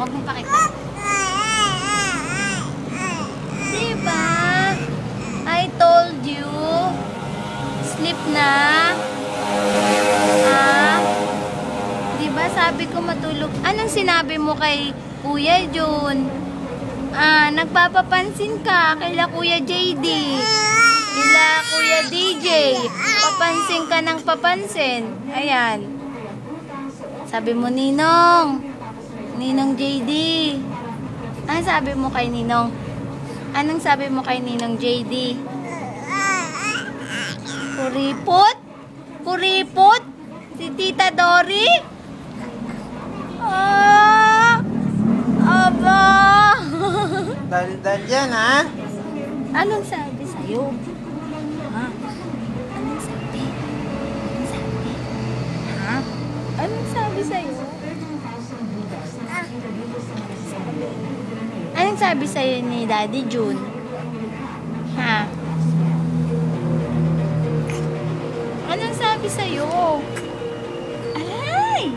Huwag mong pakita. Diba? I told you. Sleep na. Diba sabi ko matulog. Anong sinabi mo kay Kuya Jun? Nagpapapansin ka kila Kuya JD. Kila Kuya DJ. Papansin ka ng papansin. Ayan. Sabi mo, Ninong. Ninong JD. Anong sabi mo kay Ninong? Anong sabi mo kay Ninong JD? Kuripot? Kuripot? Si Tita Dory? Aba! Dal-dal dyan, ha? Anong sabi sa'yo? Ha? Anong sabi? Anong sabi? Ha? Anong sabi sa'yo? Anong sabi sa'yo ni Daddy Jun? Ha? Anong sabi sa'yo? Ay!